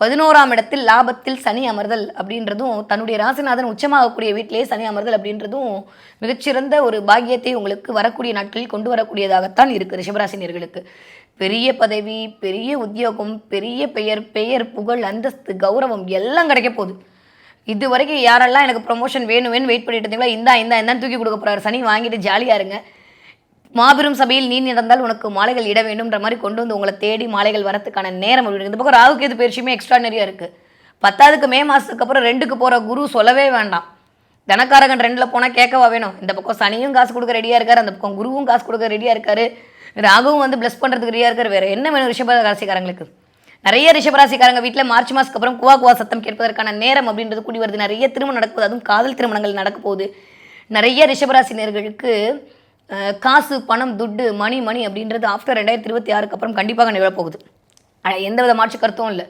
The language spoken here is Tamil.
11ஆம் இடத்தில் லாபத்தில் சனி அமர்தல் அப்படின்றதும், தன்னுடைய ராசிநாதன் உச்சமாகக்கூடிய வீட்டிலேயே சனி அமர்தல் அப்படின்றதும் மிகச்சிறந்த ஒரு பாக்கியத்தை உங்களுக்கு வரக்கூடிய நாட்களில் கொண்டு வரக்கூடியதாகத்தான் இருக்குது ரிஷபராசினியர்களுக்கு. பெரிய பதவி, பெரிய உத்தியோகம், பெரிய பெயர், பெயர், புகழ், அந்தஸ்து, கௌரவம் எல்லாம் கிடைக்க போகுது. இது வரைக்கும் யாரெல்லாம் எனக்கு ப்ரொமோஷன் வேணும் வெயிட் பண்ணிட்டு இருந்தீங்களோ, இந்தான்னு தூக்கி கொடுக்க போறாரு சனி. வாங்கிட்டு ஜாலியாக இருங்க. மாபெரும் சபையில் நீ நடந்தால் உனக்கு மாலைகள் இட வேண்டும்ன்ற மாதிரி கொண்டு வந்து உங்களை தேடி மாலைகள் வரத்துக்கான நேரம் அப்படின்னு. இந்த பக்கம் ராகு கேது பயிற்சியுமே எக்ஸ்ட்ரானரியாக இருக்குது. 10க்கு மே மாதத்துக்கு அப்புறம் 2க்கு போகிற குரு சொல்லவே வேண்டாம். தனக்காரகன் 2ல் போனால் கேட்கவா வேணும். இந்த பக்கம் சனியும் காசு கொடுக்க ரெடியாக இருக்கார், அந்த பக்கம் குருவும் காசு கொடுக்க ரெடியாக இருக்காரு, ராகுவும் வந்து ப்ளஸ் பண்ணுறதுக்கு ரெடியாக இருக்கார். வேறு என்ன வேணும் ரிஷப ராசிக்காரங்களுக்கு? நிறைய ரிஷபராசிக்காரங்க வீட்டில் மார்ச் மாதத்துக்கு அப்புறம் குவா சத்தம் கேட்பதற்கான நேரம் அப்படின்றது கூடி வருது. நிறைய திருமணம் நடக்குது, அதுவும் காதல் திருமணங்கள் நடக்க போகுது. நிறைய ரிஷபராசினியர்களுக்கு காசு, பணம், துட்டு, மணி அப்படின்றது ஆஃப்டர் 2026க்கு அப்புறம் கண்டிப்பாக நிகழப்போகுது. எந்தவித மாற்று கருத்தும் இல்லை.